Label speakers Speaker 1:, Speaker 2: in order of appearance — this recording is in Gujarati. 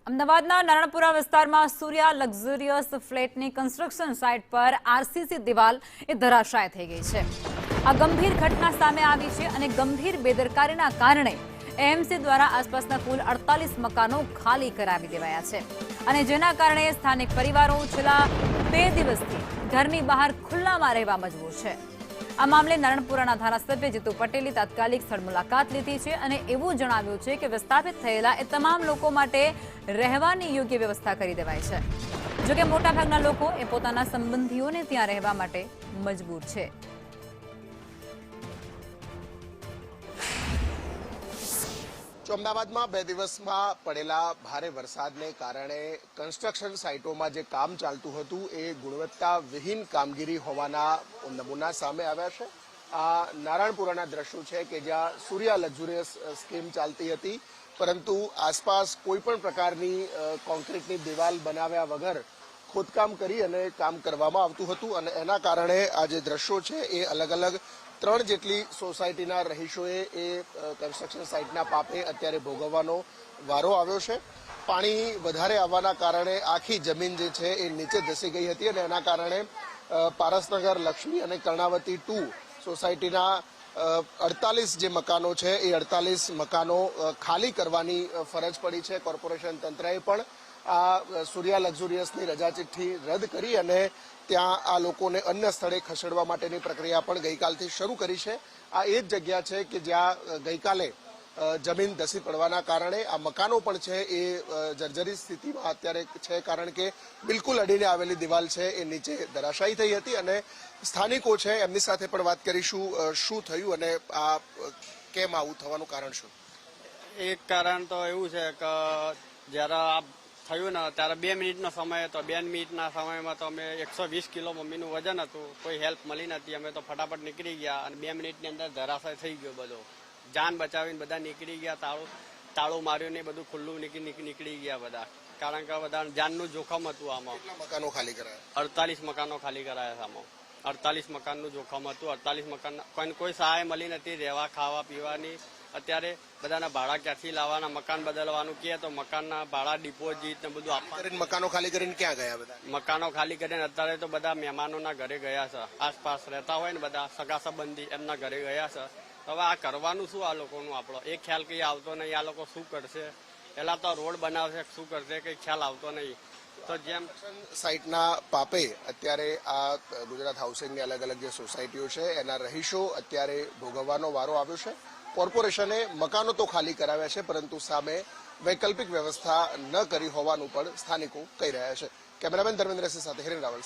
Speaker 1: અમદાવાદના નારણપુરા વિસ્તારમાં સૂર્યા લક્ઝરિયસ ફ્લેટની કન્સ્ટ્રક્શન સાઇટ પર આરસીસી દિવાલ ધરાશાય થઈ ગઈ છે। આ ગંભીર ઘટના સામે આવી છે અને ગંભીર બેદરકારીના કારણે એએમસી દ્વારા આસપાસના કુલ 48 મકાનો ખાલી કરાવી દેવાયા છે અને જેના કારણે સ્થાનિક પરિવારો છેલ્લા 2 દિવસથી ઘરની બહાર ખુલ્લામાં રહેવા મજબૂર છે। આ મામલે નારણપુરાના ધારાસભ્ય જીતુ પટેલે તાત્કાલિક સ્થળ મુલાકાત લીધી છે અને એવું જણાવ્યું છે કે વિસ્થાપિત થયેલા એ તમામ લોકો માટે રહેવાની યોગ્ય વ્યવસ્થા કરી દેવાઈ છે। જોકે મોટાભાગના લોકો એ પોતાના સંબંધીઓને ત્યાં રહેવા માટે મજબૂર છે।
Speaker 2: અમદાવાદમાં 2 દિવસમાં પડેલા ભારે વરસાદને કારણે કન્સ્ટ્રક્શન સાઇટોમાં જે કામ ચાલતું હતું એ ગુણવત્તા વિહીન કામગીરી હોવાના નમૂના સામે આવ્યા છે। આ નારણપુરાના દ્રશ્યો છે કે જ્યાં સૂર્યા લક્ઝુરિયસ સ્કીમ ચાલતી હતી, પરંતુ આસપાસ કોઈ પણ પ્રકારની કોન્ક્રીટની દિવાલ બનાવ્યા વગર ખોદકામ કરી અને કામ કરવામાં આવતું હતું અને એના કારણે આ જે દ્રશ્યો છે એ અલગ અલગ 3 જેટલી સોસાયટીના રહીશોએ એ કન્સ્ટ્રક્શન સાઇટના પાપે અત્યારે ભોગવવાનો વારો આવ્યો છે। પાણી વધારે આવવાના કારણે આખી જમીન જે છે એ નીચે ધસી ગઈ હતી અને એના કારણે પારસનગર, લક્ષ્મી અને કર્ણાવતી 2 સોસાયટીના 48 જે મકાનો છે એ 48 મકાનો ખાલી કરવાની ફરજ પડી છે। કોર્પોરેશન તંત્રએ પણ આ સૂર્યા લક્ઝુરિયસની રજા ચિઠ્ઠી રદ કરી અને ત્યાં આ લોકોને અન્ય સ્થળે ખસેડવા માટેની પ્રક્રિયા પણ ગઈકાલથી શરૂ કરી છે। આ એ જ જગ્યા છે કે જ્યાં ગઈકાલે જમીન ધસી પડવાના કારણે આ મકાનો પણ છે એ જર્જરિત સ્થિતિમાં અત્યારે છે, કારણ કે બિલકુલ અડીને આવેલી દિવાલ છે એ નીચે ધરાશાયી થઈ હતી અને સ્થાનિકો છે એમની સાથે પણ વાત કરીશું શું થયું અને આ કેમ આવું થવાનું કારણ શું?
Speaker 3: એક કારણ તો એવું છે કે જ્યારે આ થયું ને ત્યારે 2 મિનિટનો સમય હતો। 2 મિનિટના સમયમાં તો અમે 120 કિલો મમ્મીનું વજન હતું, કોઈ હેલ્પ મળી નથી। અમે તો ફટાફટ નીકળી ગયા અને 2 મિનિટની અંદર ધરાશાય થઈ ગયો બધો। જાન બચાવીને બધા નીકળી ગયા, તાળું માર્યું ને બધું ખુલ્લું નીકળી ગયા બધા, કારણ કે બધા જાનનું જોખમ હતું આમાં।
Speaker 2: કેટલા મકાનો ખાલી કરાયા?
Speaker 3: 48 મકાનો ખાલી કરાયા આમાં। 48 મકાનનું જોખમ હતું। 48 મકાન કોઈ સહાય મળી નથી રહેવા ખાવા પીવાની। અત્યારે બધાના ભાડા ક્યાંથી લાવવાના, મકાન બદલવાનું કહે તો મકાનના ભાડા ડિપોઝિટ ને બધું આપવાનું।
Speaker 2: મકાનો ખાલી કરીને ક્યાં ગયા બધા?
Speaker 3: મકાનો ખાલી કરીને અત્યારે તો બધા મહેમાનોના ઘરે ગયા છે, આસપાસ રહેતા હોય ને બધા સગા સંબંધી એમના ઘરે ગયા છે। હવે આ કરવાનું શું આ લોકોનું? આપણો એક ખ્યાલ કઈ આવતો નહીં, આ લોકો શું કરશે? પેલા તો રોડ બનાવશે, શું કરશે કઈ ખ્યાલ આવતો નહીં। તો જેમ
Speaker 2: સાઇટના પાપે અત્યારે આ ગુજરાત હાઉસિંગની અલગ અલગ જે સોસાયટીઓ છે એના રહીશો અત્યારે ભોગવવાનો વારો આવ્યો છે। કોર્પોરેશને મકાનો તો ખાલી કરાવ્યા છે, પરંતુ સામે વૈકલ્પિક વ્યવસ્થા ન કરી હોવાનું પણ સ્થાનિકો કહી રહ્યા છે। કેમેરામેન ધર્મેન્દ્રસિંહ સાથે હિરેન રાવલ।